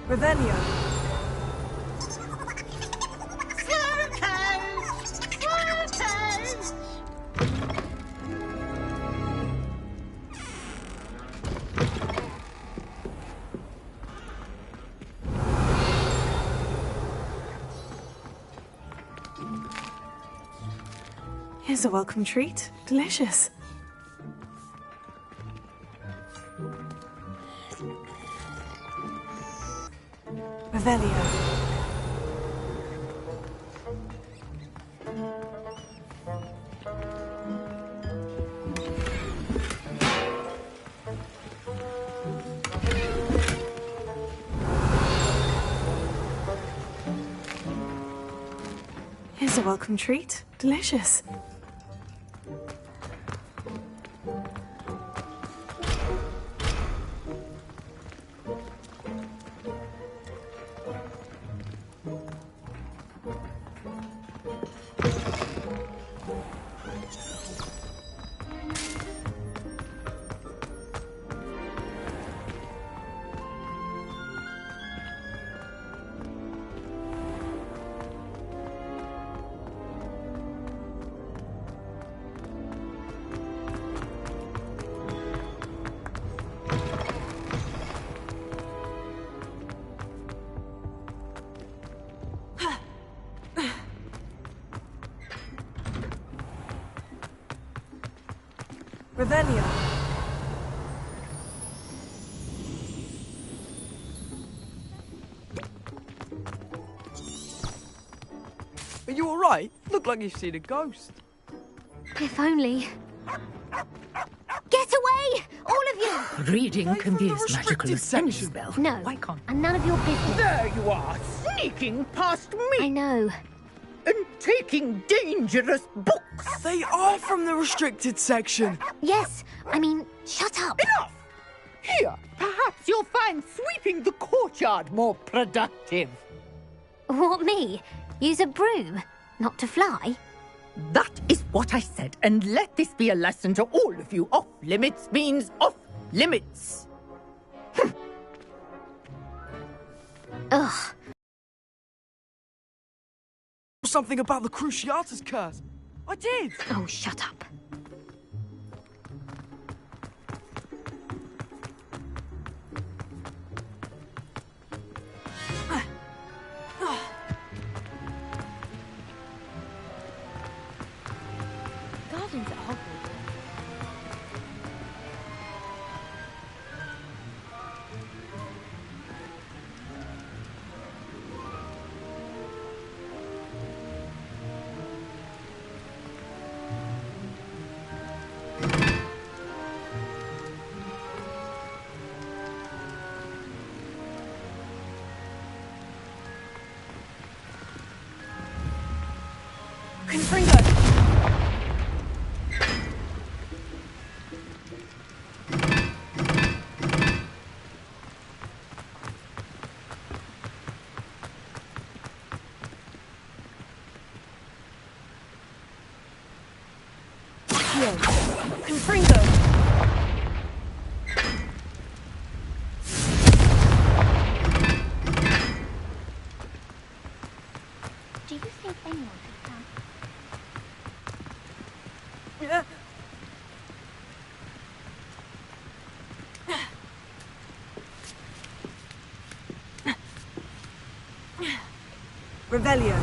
Revelio. Here's a welcome treat. Delicious. Revelio. Here's a welcome treat. Delicious. Revelio. Are you alright? Look like you've seen a ghost. If only. Get away! All of you! Reading can be as magical as any section. spell. No. Why can't... And none of your business. There you are, sneaking past I me know. and taking dangerous books. They are from the restricted section. Yes, I mean, shut up. Enough! Here, perhaps you'll find sweeping the courtyard more productive. What, me? Use a broom? Not to fly? That is what I said, and let this be a lesson to all of you. Off limits means off limits. Ugh. Something about the Cruciatus curse. I did. Oh, shut up. Gardens at Hogwarts. Confringo. Confringo. Do you think anyone could come? Yeah. Revelio.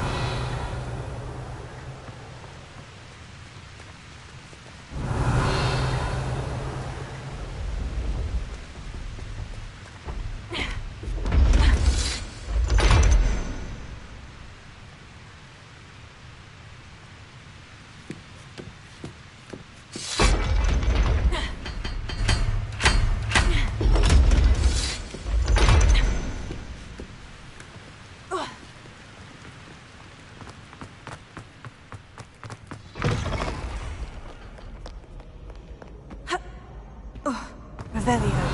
Revelio.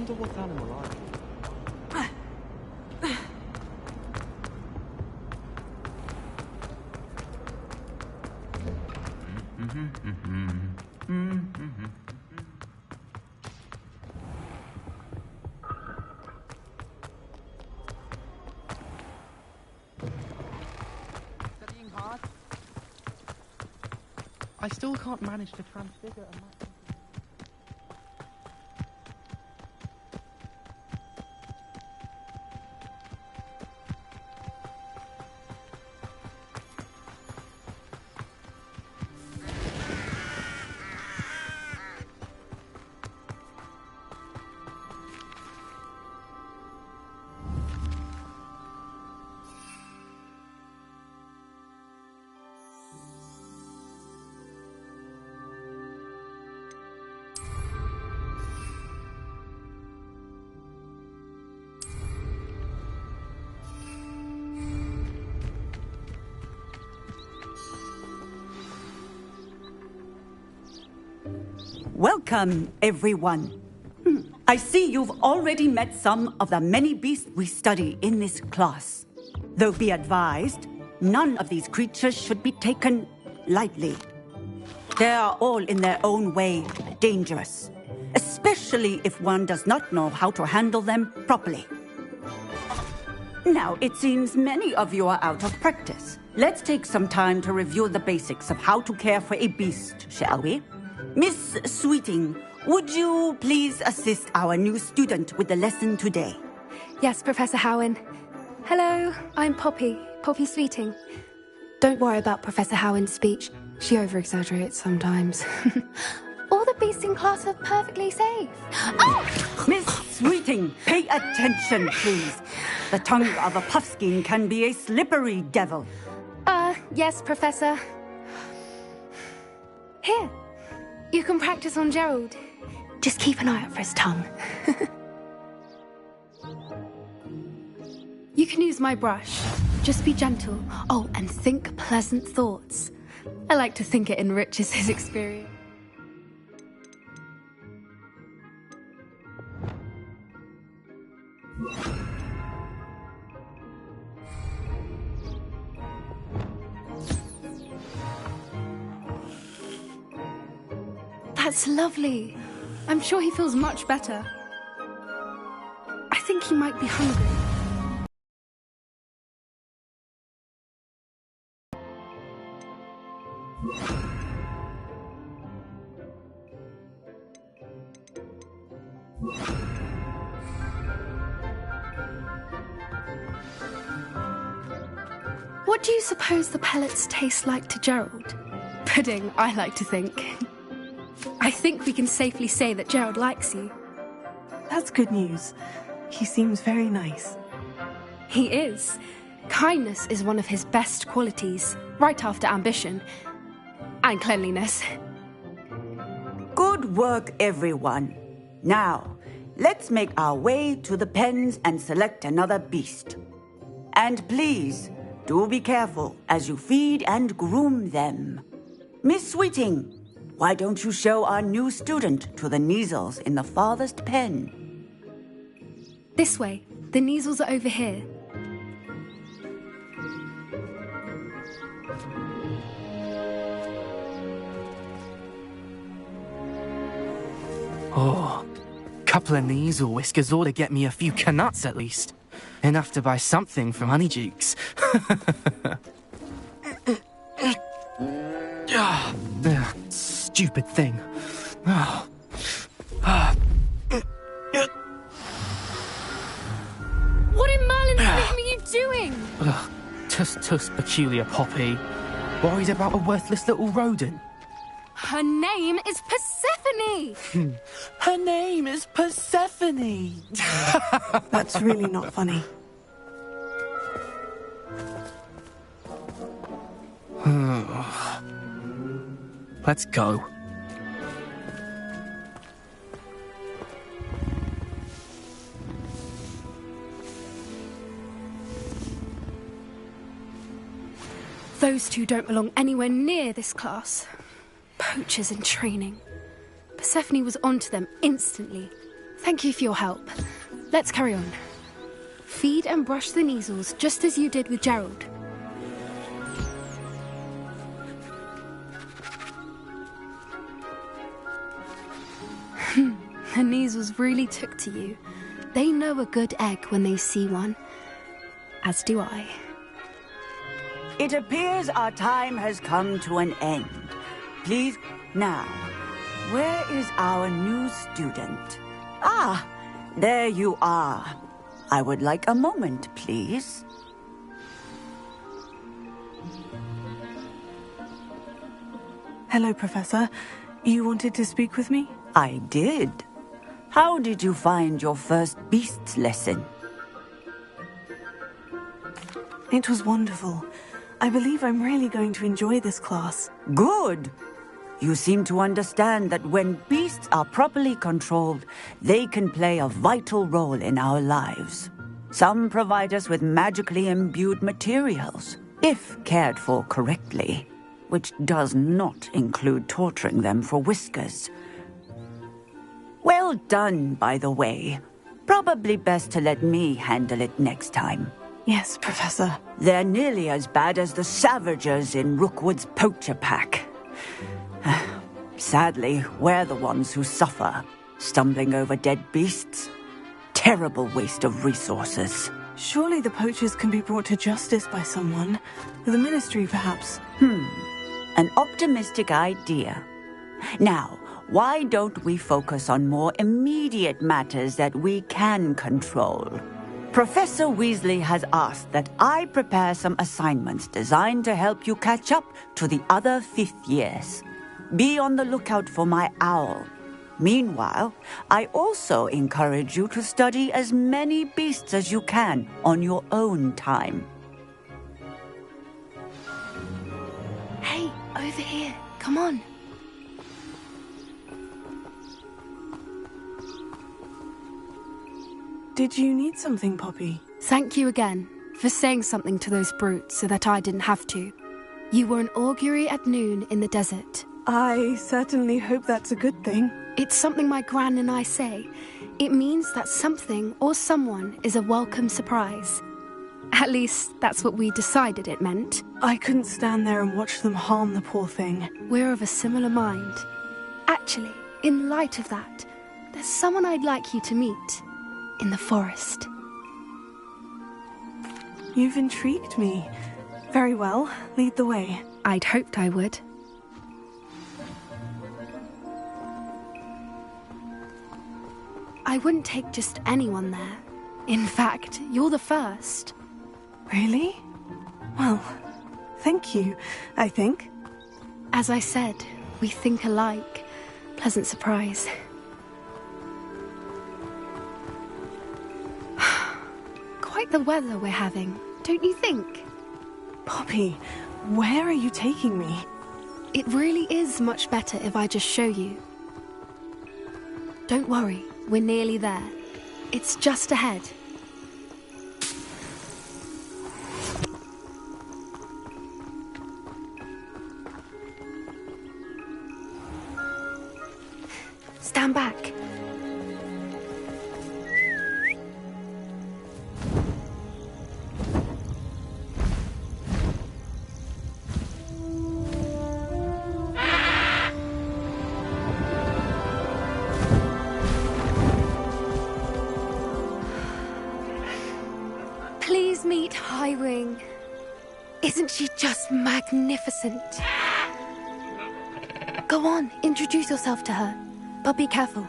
wonder what animal I am. Studying hard? I still can't manage to transfigure a map. Welcome, everyone. I see you've already met some of the many beasts we study in this class. Though be advised, none of these creatures should be taken lightly. They are all in their own way dangerous, especially if one does not know how to handle them properly. Now, it seems many of you are out of practice. Let's take some time to review the basics of how to care for a beast, shall we? Miss Sweeting, would you please assist our new student with the lesson today? Yes, Professor Howen. Hello, I'm Poppy Sweeting. Don't worry about Professor Howen's speech. She over-exaggerates sometimes. All the beasts in class are perfectly safe. Oh! Miss Sweeting, pay attention, please. The tongue of a puffskein can be a slippery devil. Yes, Professor. Here, you can practice on Gerald. Just keep an eye out for his tongue. You can use my brush. Just be gentle. Oh, and think pleasant thoughts. I like to think it enriches his experience. That's lovely. I'm sure he feels much better. I think he might be hungry. What do you suppose the pellets taste like to Gerald? Pudding, I like to think. I think we can safely say that Gerald likes you. That's good news. He seems very nice. He is. Kindness is one of his best qualities, right after ambition. And cleanliness. Good work, everyone. Now, let's make our way to the pens and select another beast. And please, do be careful as you feed and groom them. Miss Sweeting, why don't you show our new student to the Kneazles in the farthest pen? This way. The Kneazles are over here. Oh, couple of Kneazle whiskers ought to get me a few canuts at least. Enough to buy something from Honeydukes. Stupid thing. What in Merlin's name are you doing? Tuss, peculiar Poppy. Worried about a worthless little rodent? Her name is Persephone! Her name is Persephone! That's really not funny. Let's go. Those two don't belong anywhere near this class. Poachers in training. Persephone was onto them instantly. Thank you for your help. Let's carry on. Feed and brush the Neasels just as you did with Gerald. The Neasels really took to you. They know a good egg when they see one. As do I. It appears our time has come to an end. Please, now, where is our new student? Ah, there you are. I would like a moment, please. Hello, Professor. You wanted to speak with me? I did. How did you find your first beasts lesson? It was wonderful. I believe I'm really going to enjoy this class. Good. You seem to understand that when beasts are properly controlled, they can play a vital role in our lives. Some provide us with magically imbued materials, if cared for correctly, which does not include torturing them for whiskers. Well done, by the way. Probably best to let me handle it next time. Yes, Professor. They're nearly as bad as the Savagers in Rookwood's poacher pack. Sadly, we're the ones who suffer, stumbling over dead beasts. Terrible waste of resources. Surely the poachers can be brought to justice by someone. The Ministry, perhaps. An optimistic idea. Now, why don't we focus on more immediate matters that we can control? Professor Weasley has asked that I prepare some assignments designed to help you catch up to the other fifth years. Be on the lookout for my owl. Meanwhile, I also encourage you to study as many beasts as you can on your own time. Hey, over here. Come on. Did you need something, Poppy? Thank you again for saying something to those brutes so that I didn't have to. You were an augury at noon in the desert. I certainly hope that's a good thing. It's something my gran and I say. It means that something or someone is a welcome surprise. At least, that's what we decided it meant. I couldn't stand there and watch them harm the poor thing. We're of a similar mind. Actually, in light of that, there's someone I'd like you to meet. In the forest. You've intrigued me. Very well, lead the way. I'd hoped I would. I wouldn't take just anyone there. In fact, you're the first. Really? Well, thank you, I think. As I said, we think alike. Pleasant surprise. Quite the weather we're having, don't you think? Poppy, where are you taking me? It really is much better if I just show you. Don't worry, we're nearly there. It's just ahead. Stand back. Please meet Highwing. Isn't she just magnificent? Go on, introduce yourself to her. But be careful.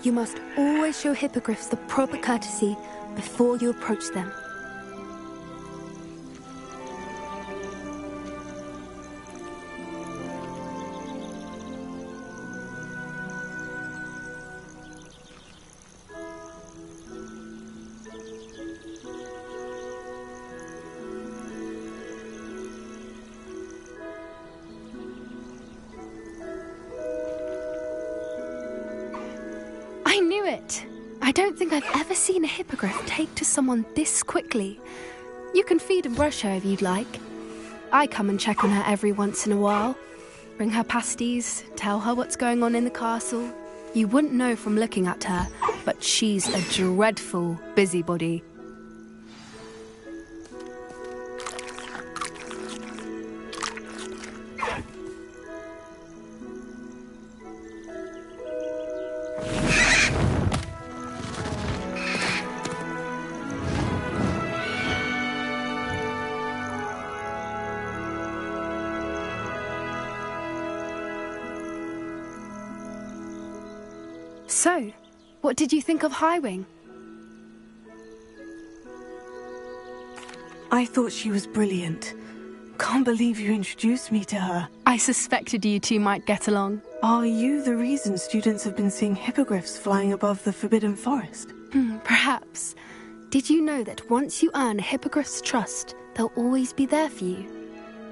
You must always show hippogriffs the proper courtesy before you approach them. I knew it! I don't think I've ever seen a hippogriff take to someone this quickly. You can feed and brush her if you'd like. I come and check on her every once in a while. Bring her pasties, tell her what's going on in the castle. You wouldn't know from looking at her, but she's a dreadful busybody. So, what did you think of Highwing? I thought she was brilliant. Can't believe you introduced me to her. I suspected you two might get along. Are you the reason students have been seeing hippogriffs flying above the Forbidden Forest? Perhaps. Did you know that once you earn a hippogriff's trust, they'll always be there for you?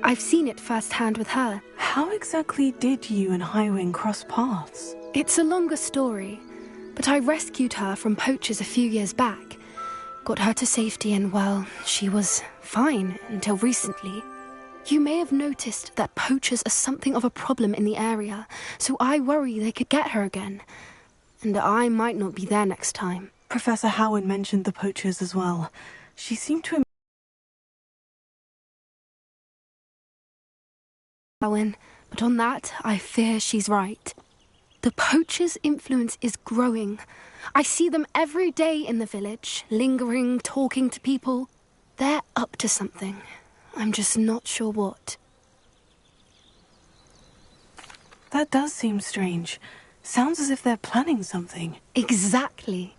I've seen it firsthand with her. How exactly did you and Highwing cross paths? It's a longer story, but I rescued her from poachers a few years back. Got her to safety and, well, she was fine until recently. You may have noticed that poachers are something of a problem in the area, so I worry they could get her again. And I might not be there next time. Professor Howard mentioned the poachers as well. She seemed to... But on that, I fear she's right. The poachers' influence is growing. I see them every day in the village, lingering, talking to people. They're up to something. I'm just not sure what. That does seem strange. Sounds as if they're planning something. Exactly.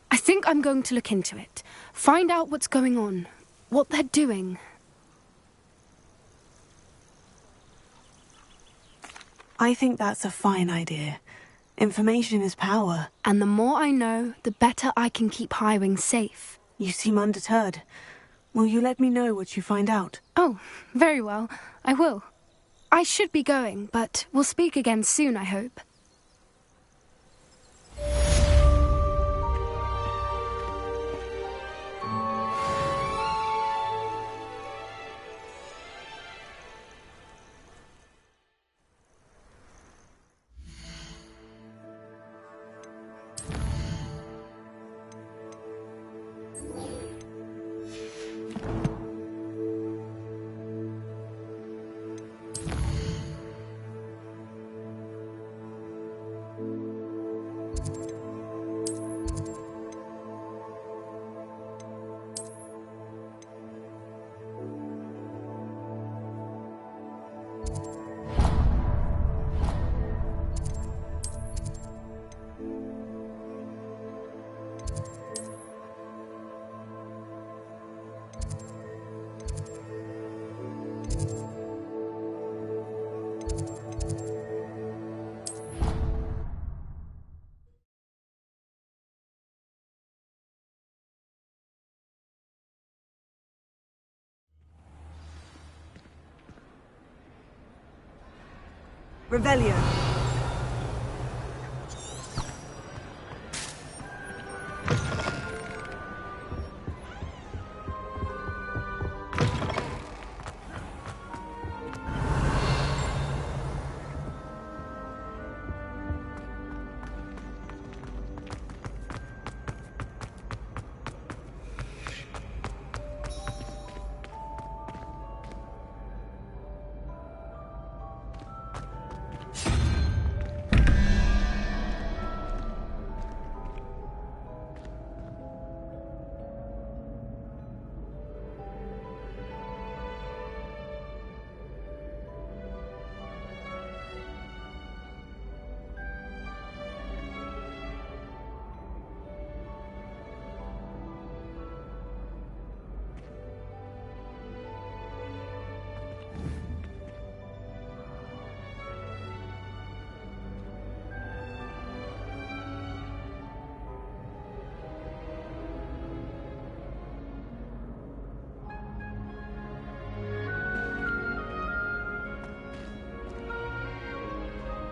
I think I'm going to look into it. Find out what's going on. What they're doing. I think that's a fine idea. Information is power. And the more I know, the better I can keep Highwing safe. You seem undeterred. Will you let me know what you find out? Oh, very well. I will. I should be going, but we'll speak again soon, I hope. Revelio.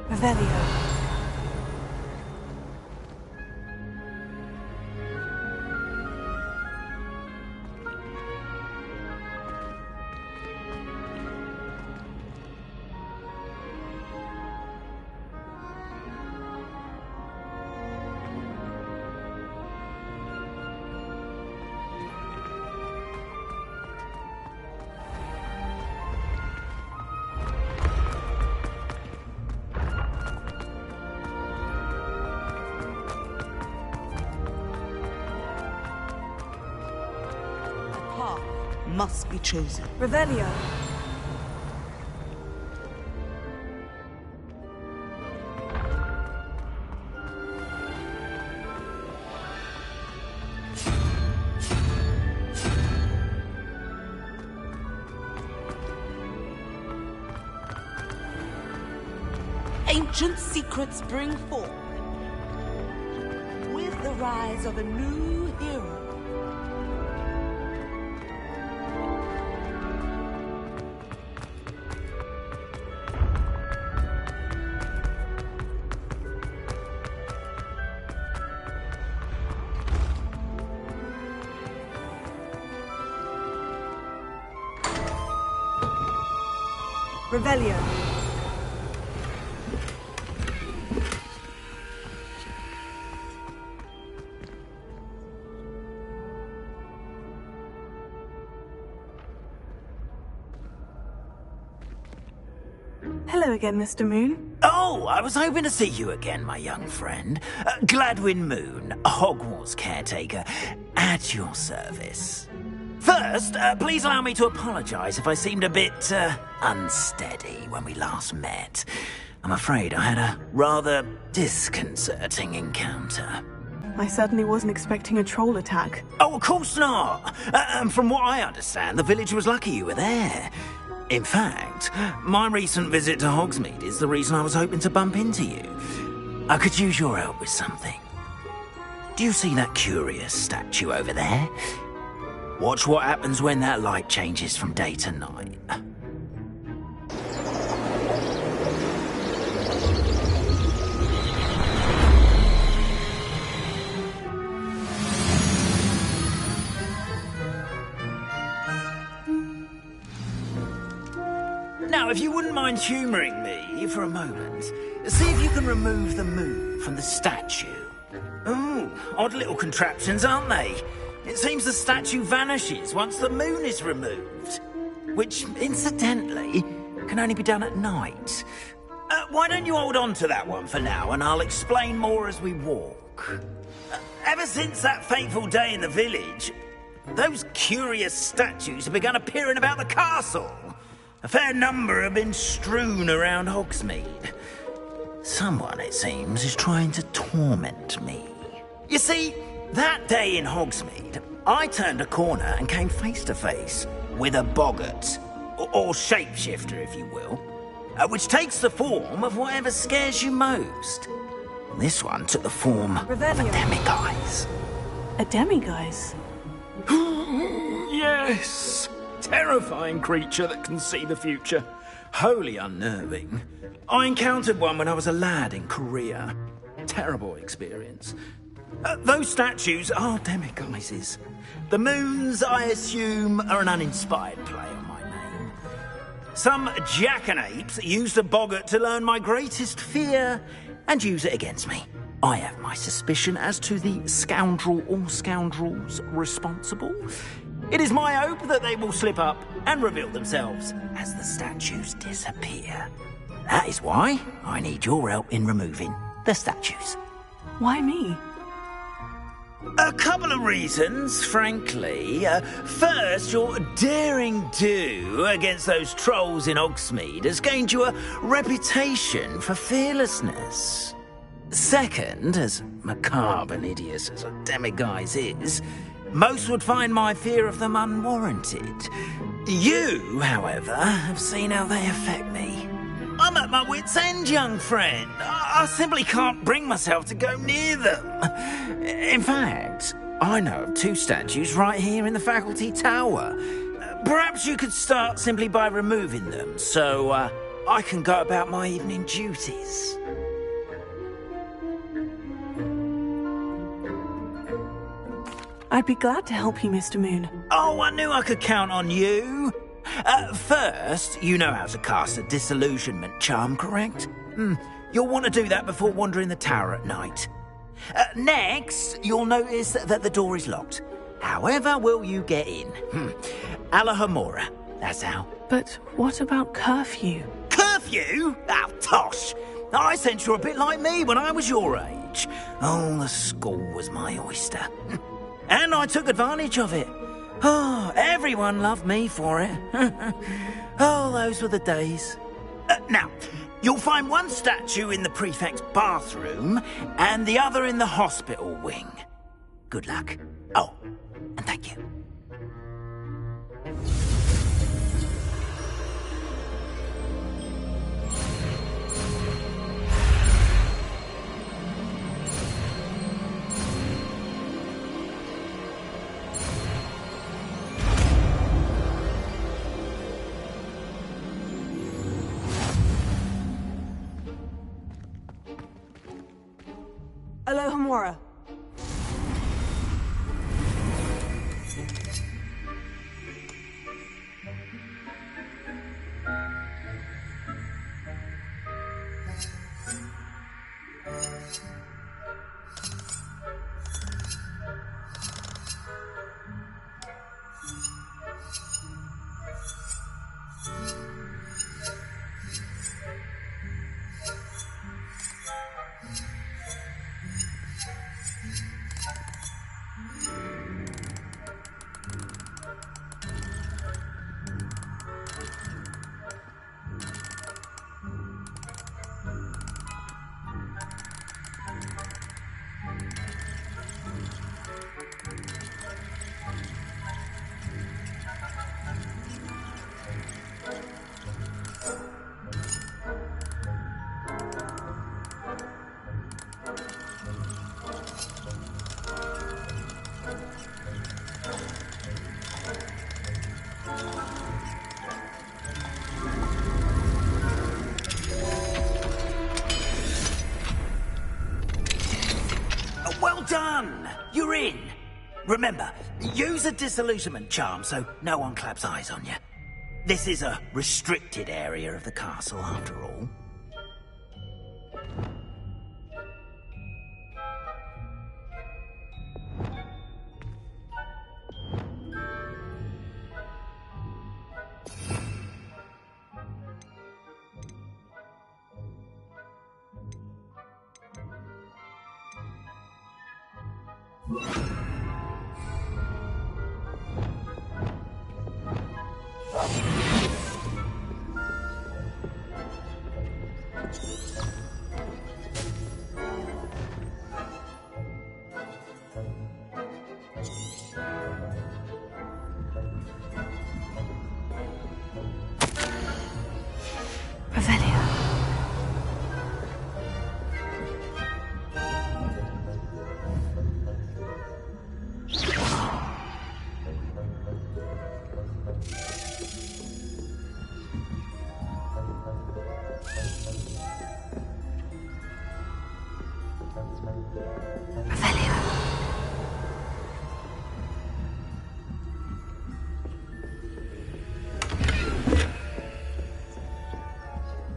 Revelio. must be chosen. Revelio. Ancient secrets bring forth with the rise of a new hero. Revelio. Hello again, Mr. Moon. Oh, I was hoping to see you again, my young friend. Gladwin Moon, Hogwarts caretaker, at your service. First, please allow me to apologise if I seemed a bit, unsteady when we last met. I'm afraid I had a rather disconcerting encounter. I certainly wasn't expecting a troll attack. Oh, of course not! And from what I understand, the village was lucky you were there. In fact, my recent visit to Hogsmeade is the reason I was hoping to bump into you. I could use your help with something. Do you see that curious statue over there? Watch what happens when that light changes from day to night. Now, if you wouldn't mind humouring me for a moment, see if you can remove the moon from the statue. Ooh, odd little contraptions, aren't they? It seems the statue vanishes once the moon is removed. Which, incidentally, can only be done at night. Why don't you hold on to that one for now, and I'll explain more as we walk. Ever since that fateful day in the village, those curious statues have begun appearing about the castle. A fair number have been strewn around Hogsmeade. Someone, it seems, is trying to torment me. You see, that day in Hogsmeade, I turned a corner and came face to face with a boggart, or shapeshifter, if you will, which takes the form of whatever scares you most. This one took the form of a demiguise. A demiguise? Yes! Terrifying creature that can see the future. Wholly unnerving. I encountered one when I was a lad in Korea. Terrible experience. Those statues are demiguises. The moons, I assume, are an uninspired play on my name. Some jackanapes used a boggart to learn my greatest fear and use it against me. I have my suspicion as to the scoundrel or scoundrels responsible. It is my hope that they will slip up and reveal themselves as the statues disappear. That is why I need your help in removing the statues. Why me? A couple of reasons, frankly. First, your daring do against those trolls in Hogsmeade has gained you a reputation for fearlessness. Second, as macabre and hideous as a demiguise is, most would find my fear of them unwarranted. You, however, have seen how they affect me. I'm at my wit's end, young friend. I simply can't bring myself to go near them. In fact, I know of two statues right here in the faculty tower. Perhaps you could start simply by removing them, so I can go about my evening duties. I'd be glad to help you, Mr. Moon. Oh, I knew I could count on you. First, you know how to cast a disillusionment charm, correct? You'll want to do that before wandering the tower at night. Next, you'll notice that the door is locked. However will you get in? Alahomora, that's how. But what about curfew? Curfew? Oh, tosh. I sense you're a bit like me when I was your age. Oh, the school was my oyster. And I took advantage of it. Oh, everyone loved me for it. Oh, those were the days. Now, you'll find one statue in the prefect's bathroom and the other in the hospital wing. Good luck. Oh, and thank you. Alohomora. Well done! You're in. Remember, use a disillusionment charm so no one claps eyes on you. This is a restricted area of the castle, after all.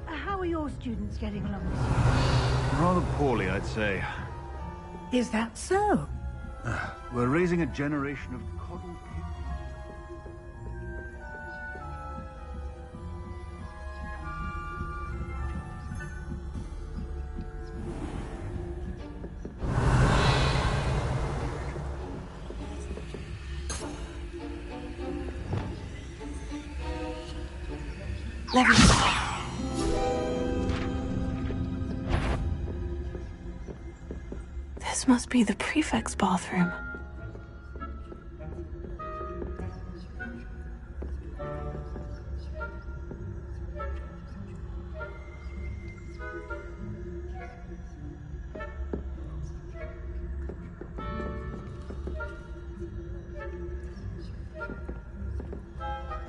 How are your students getting along this year? Rather poorly, I'd say. Is that so? We're raising a generation of coddled kids. This must be the prefect's bathroom.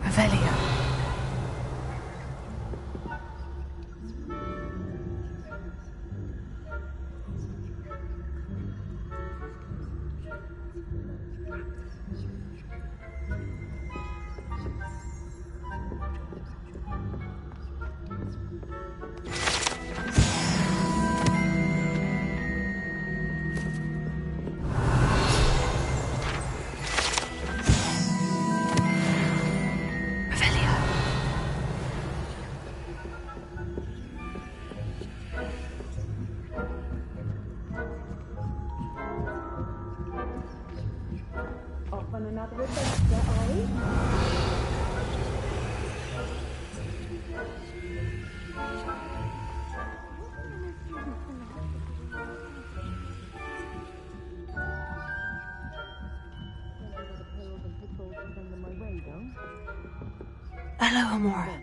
Revelio. Hello, Amora.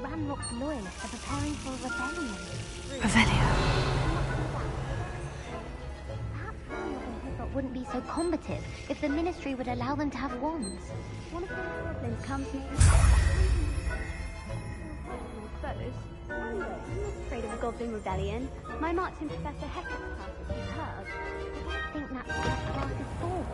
Ranrock's loyalists are preparing for a rebellion. Revelio. Perhaps Ranrock and Hippot wouldn't be so combative if the Ministry would allow them to have wands. One of the goblins comes here. Anyway, I'm not afraid of a goblin rebellion. My marks in Professor Hector's class are superb. I don't think that's what that class is for.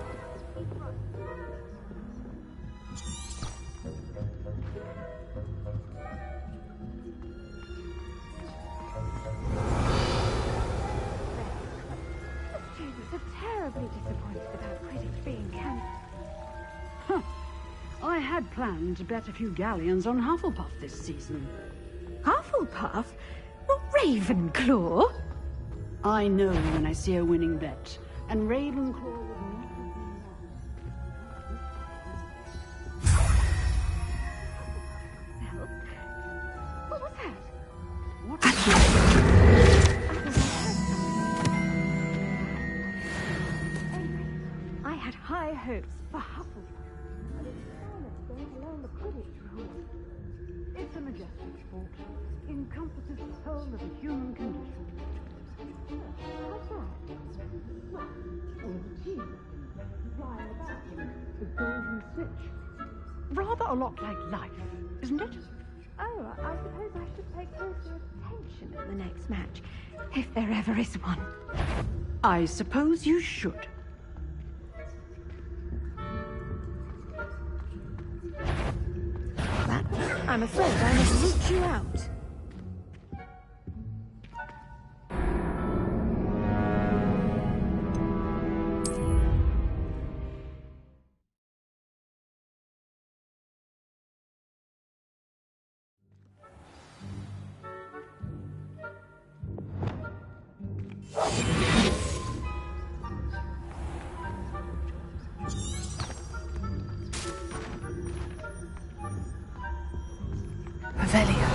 Students are terribly disappointed about critics being cancelled. Huh. I had planned to bet a few galleons on Hufflepuff this season. Hufflepuff? Not Ravenclaw? I know when I see a winning bet, and Ravenclaw would not be What was that? I had high hopes for Hufflepuff, but it's going along the Quidditch rule. It's a majestic sport, encompasses the whole of the human condition. How's that? Well, all the team flying about the golden snitch. Rather a lot like life, isn't it? Oh, I suppose I should pay closer attention at the next match, if there ever is one. I suppose you should. I'm afraid I must root you out. Revelio.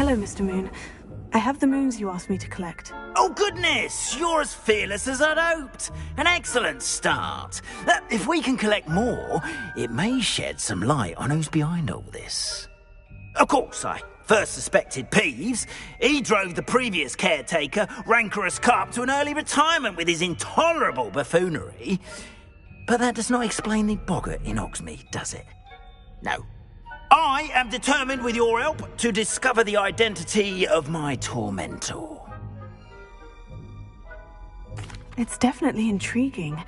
Hello, Mr. Moon. I have the moons you asked me to collect. Oh, goodness! You're as fearless as I'd hoped. An excellent start. If we can collect more, it may shed some light on who's behind all this. Of course, I first suspected Peeves. He drove the previous caretaker, Rancorous Carp, to an early retirement with his intolerable buffoonery. But that does not explain the boggart in Hogsmeade, does it? No. I am determined, with your help, to discover the identity of my tormentor. It's definitely intriguing.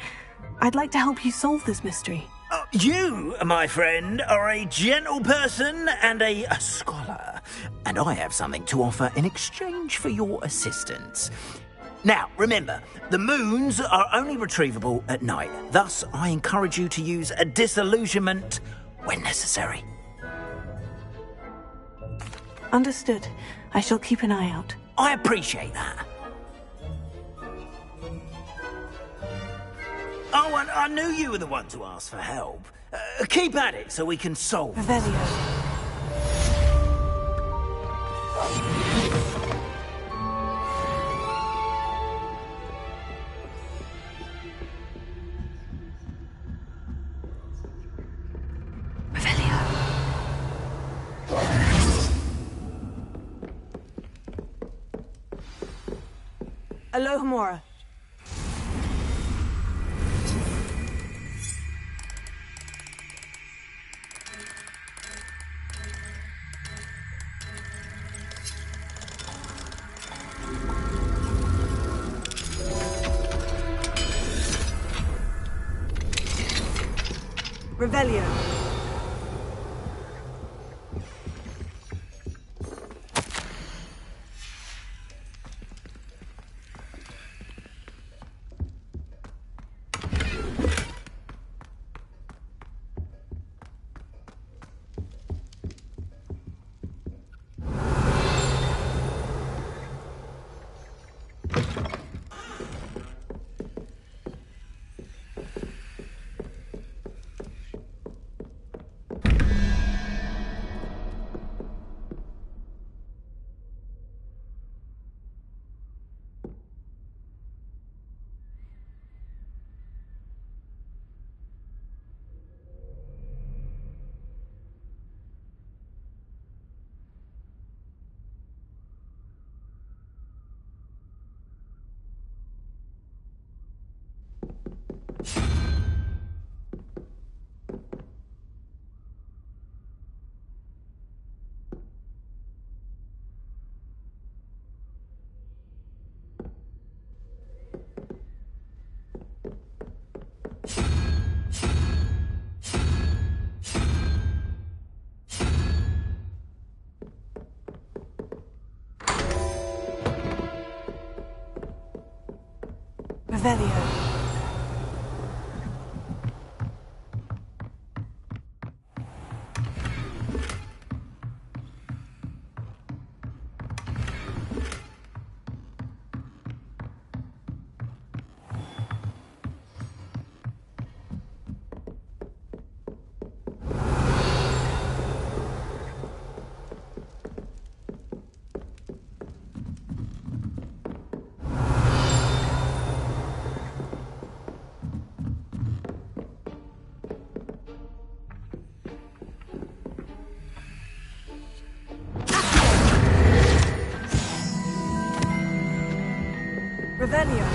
I'd like to help you solve this mystery. You, my friend, are a gentle person and a scholar, and I have something to offer in exchange for your assistance. Now, remember, the moons are only retrievable at night. Thus, I encourage you to use a disillusionment when necessary. Understood. I shall keep an eye out. I appreciate that. Oh, and I knew you were the one to ask for help. Keep at it so we can solve it. Revelio. Alohomora. Revelio. Revelio. Revelio.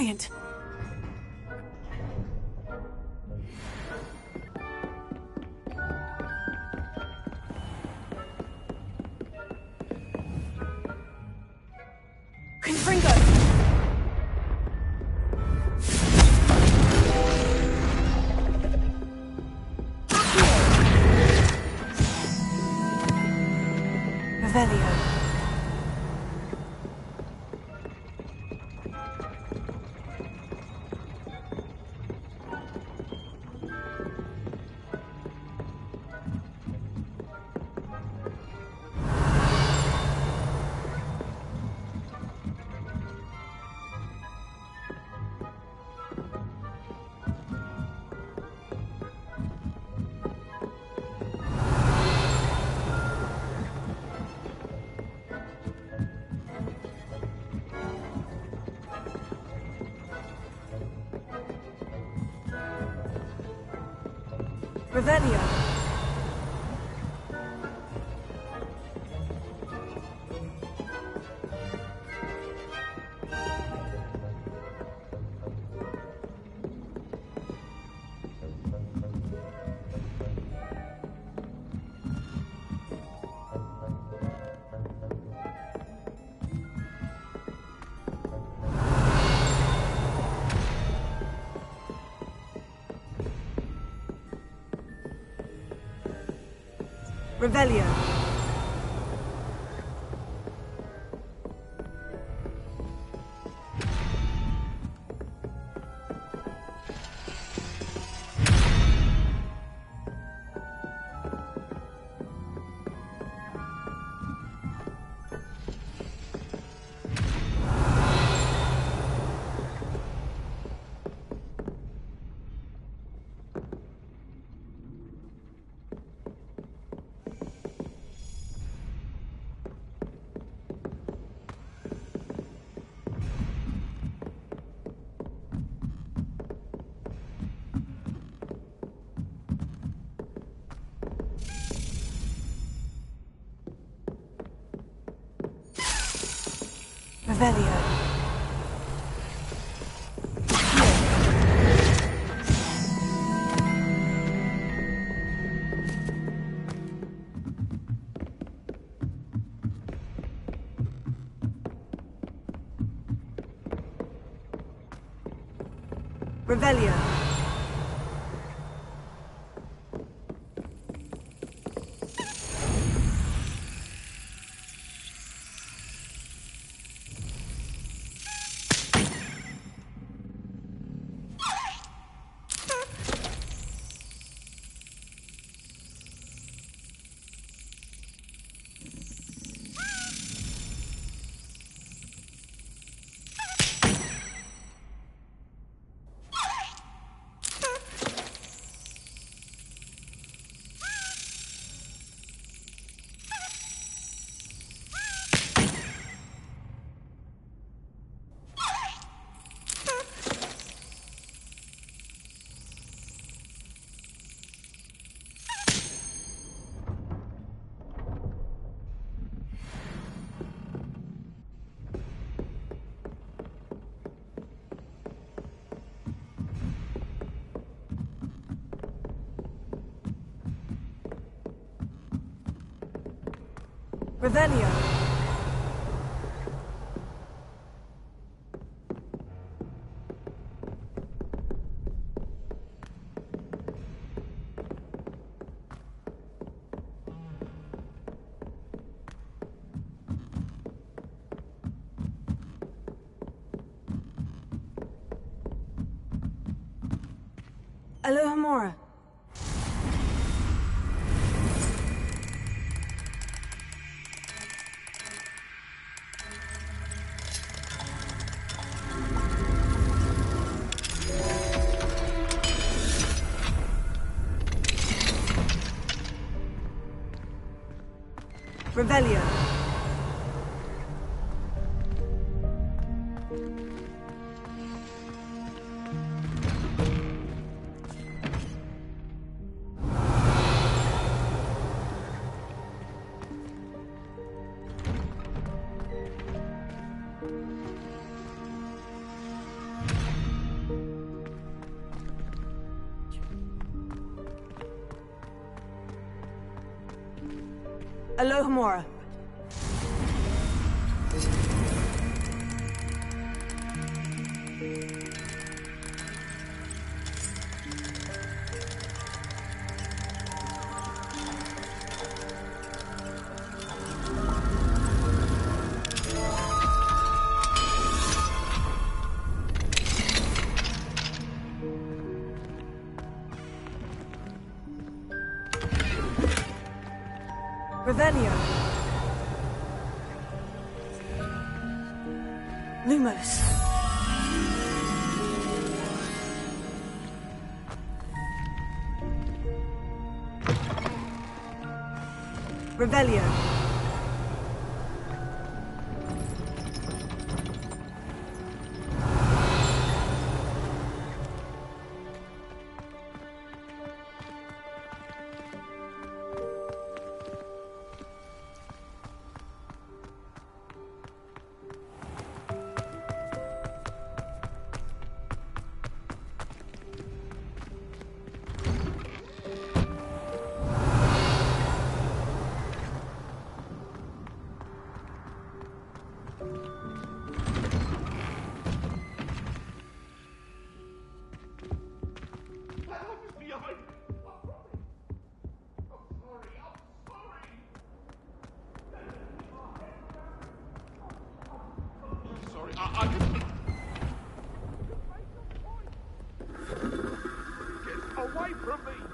Brilliant. Confringo! Revelio. Revelio. Revelio. Revelio. Revelio. Revelio. Alohomora. Revelio. Alohomora. Revelio. Lumos. Revelio. I just... Get away from me!